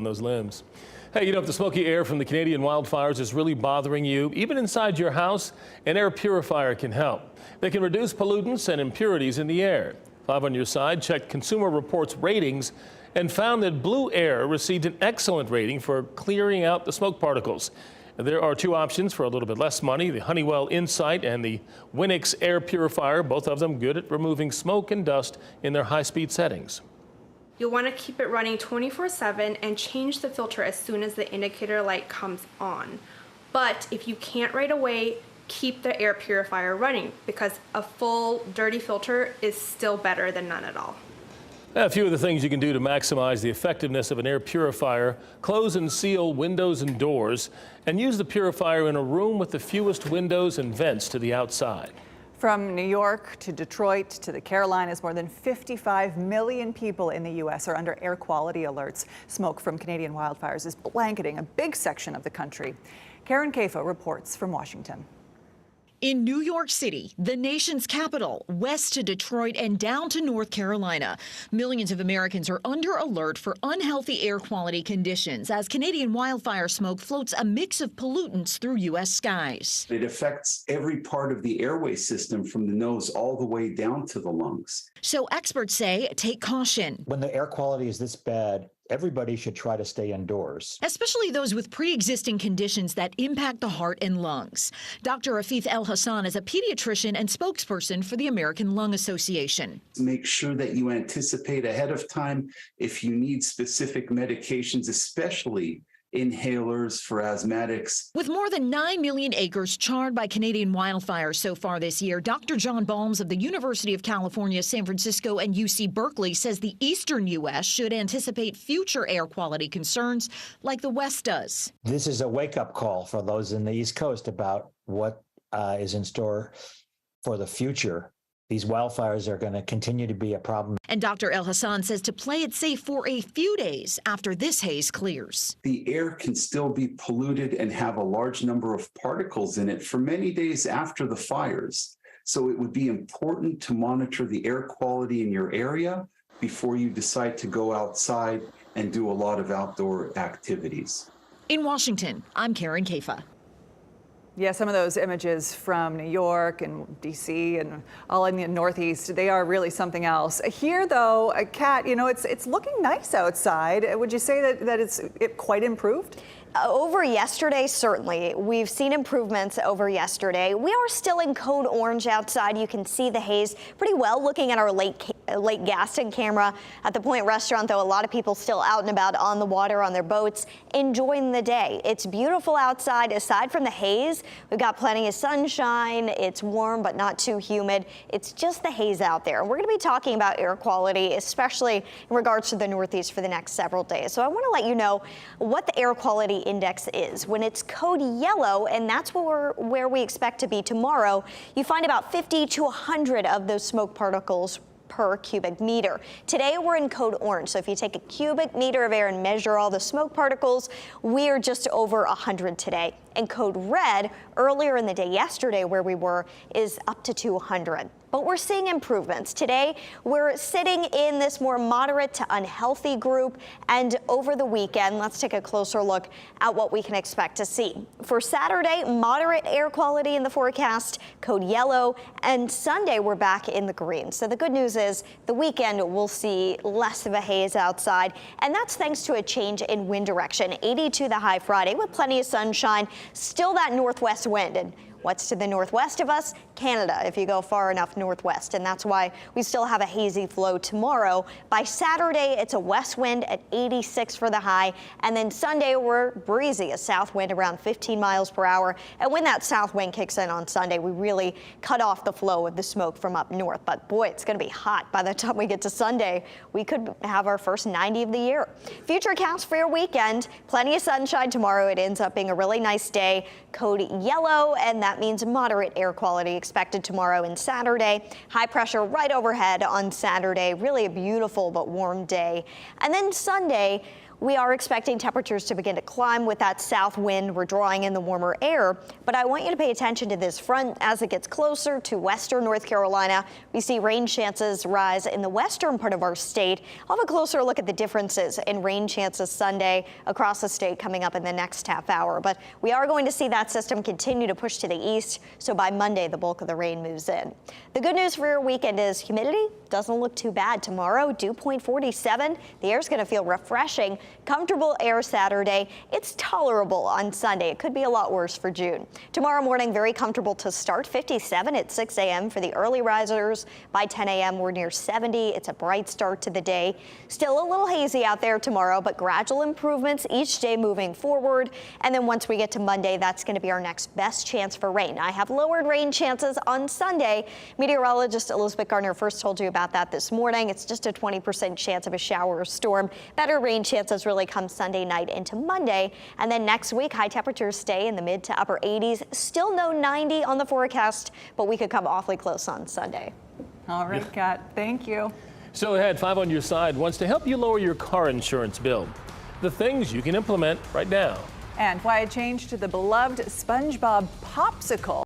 those limbs. Hey, if the smoky air from the Canadian wildfires is really bothering you, even inside your house, an air purifier can help. They can reduce pollutants and impurities in the air. 5 on Your Side checked Consumer Reports ratings and found that Blue Air received an excellent rating for clearing out the smoke particles. There are 2 options for a little bit less money, the Honeywell Insight and the Winix air purifier, both of them good at removing smoke and dust in their high-speed settings. You'll want to keep it running 24/7 and change the filter as soon as the indicator light comes on. But if you can't right away, keep the air purifier running because a full dirty filter is still better than none at all. A few of the things you can do to maximize the effectiveness of an air purifier: close and seal windows and doors, and use the purifier in a room with the fewest windows and vents to the outside. From New York to Detroit to the Carolinas, more than 55 million people in the U.S. are under air quality alerts. Smoke from Canadian wildfires is blanketing a big section of the country. Karen Kaifa reports from Washington. In New York City, the nation's capital, west to Detroit and down to North Carolina, millions of Americans are under alert for unhealthy air quality conditions as Canadian wildfire smoke floats a mix of pollutants through U.S. skies. It affects every part of the airway system from the nose all the way down to the lungs. So experts say take caution. When the air quality is this bad, everybody should try to stay indoors. Especially those with pre-existing conditions that impact the heart and lungs. Dr. Afif El Hassan is a pediatrician and spokesperson for the American Lung Association. Make sure that you anticipate ahead of time if you need specific medications, especially inhalers for asthmatics. With more than 9 million acres charred by Canadian wildfires so far this year, Dr. John Balmes of the University of California, San Francisco and UC Berkeley says the eastern U.S. should anticipate future air quality concerns like the West does. This is a wake-up call for those in the East Coast about what is in store for the future. These wildfires are going to continue to be a problem. And Dr. El Hassan says to play it safe for a few days after this haze clears. The air can still be polluted and have a large number of particles in it for many days after the fires. So it would be important to monitor the air quality in your area before you decide to go outside and do a lot of outdoor activities. In Washington, I'm Karen Kaifa. Yeah, some of those images from New York and D.C. and all in the Northeast, they are really something else. Here, though, Kat, it's looking nice outside. Would you say that it's quite improved? Over yesterday, certainly. We've seen improvements over yesterday. We are still in code orange outside. You can see the haze pretty well looking at our Lake Gaston camera at the Point restaurant, though a lot of people still out and about on the water on their boats enjoying the day. It's beautiful outside. Aside from the haze, we've got plenty of sunshine. It's warm but not too humid. It's just the haze out there. We're going to be talking about air quality, especially in regards to the Northeast for the next several days. So I want to let you know what the air quality index is. When it's code yellow, and that's where we expect to be tomorrow, you find about 50 to 100 of those smoke particles per cubic meter. Today we're in code orange, so if you take a cubic meter of air and measure all the smoke particles, we are just over 100 today. And code red, earlier in the day yesterday where we were, is up to 200. But we're seeing improvements. Today, we're sitting in this more moderate to unhealthy group. And over the weekend, let's take a closer look at what we can expect to see. For Saturday, moderate air quality in the forecast, code yellow. And Sunday, we're back in the green. So the good news is the weekend, we'll see less of a haze outside. And that's thanks to a change in wind direction. 82 the high Friday with plenty of sunshine. Still that northwest wind. And what's to the northwest of us? Canada, if you go far enough northwest. And that's why we still have a hazy flow tomorrow. By Saturday, it's a west wind at 86 for the high. And then Sunday, we're breezy, a south wind around 15 miles per hour. And when that south wind kicks in on Sunday, we really cut off the flow of the smoke from up north. But boy, it's going to be hot. By the time we get to Sunday, we could have our first 90 of the year. Futurecast for your weekend. Plenty of sunshine tomorrow. It ends up being a really nice day. Code yellow, and that means moderate air quality expected tomorrow and Saturday. High pressure right overhead on Saturday. Really a beautiful but warm day. And then Sunday, We are expecting temperatures to begin to climb with that south wind. We're drawing in the warmer air, but I want you to pay attention to this front as it gets closer to western North Carolina. We see rain chances rise in the western part of our state. I'll have a closer look at the differences in rain chances Sunday across the state coming up in the next half hour, but we are going to see that system continue to push to the east, so by Monday the bulk of the rain moves in. The good news for your weekend is humidity doesn't look too bad tomorrow. Dew point 47. The air's going to feel refreshing. Comfortable air Saturday. It's tolerable on Sunday. It could be a lot worse for June. Tomorrow morning, very comfortable to start. 57 at 6 a.m. for the early risers. By 10 a.m., we're near 70. It's a bright start to the day. Still a little hazy out there tomorrow, but gradual improvements each day moving forward. And then once we get to Monday, that's going to be our next best chance for rain. I have lowered rain chances on Sunday. Meteorologist Elizabeth Gardner first told you about that this morning. It's just a 20% chance of a shower or storm. Better rain chances really come Sunday night into Monday. And then next week, high temperatures stay in the mid to upper 80s. Still no 90 on the forecast, but we could come awfully close on Sunday. All right, Kat, thank you. So ahead, 5 on your side wants to help you lower your car insurance bill. The things you can implement right now. And why a change to the beloved SpongeBob popsicle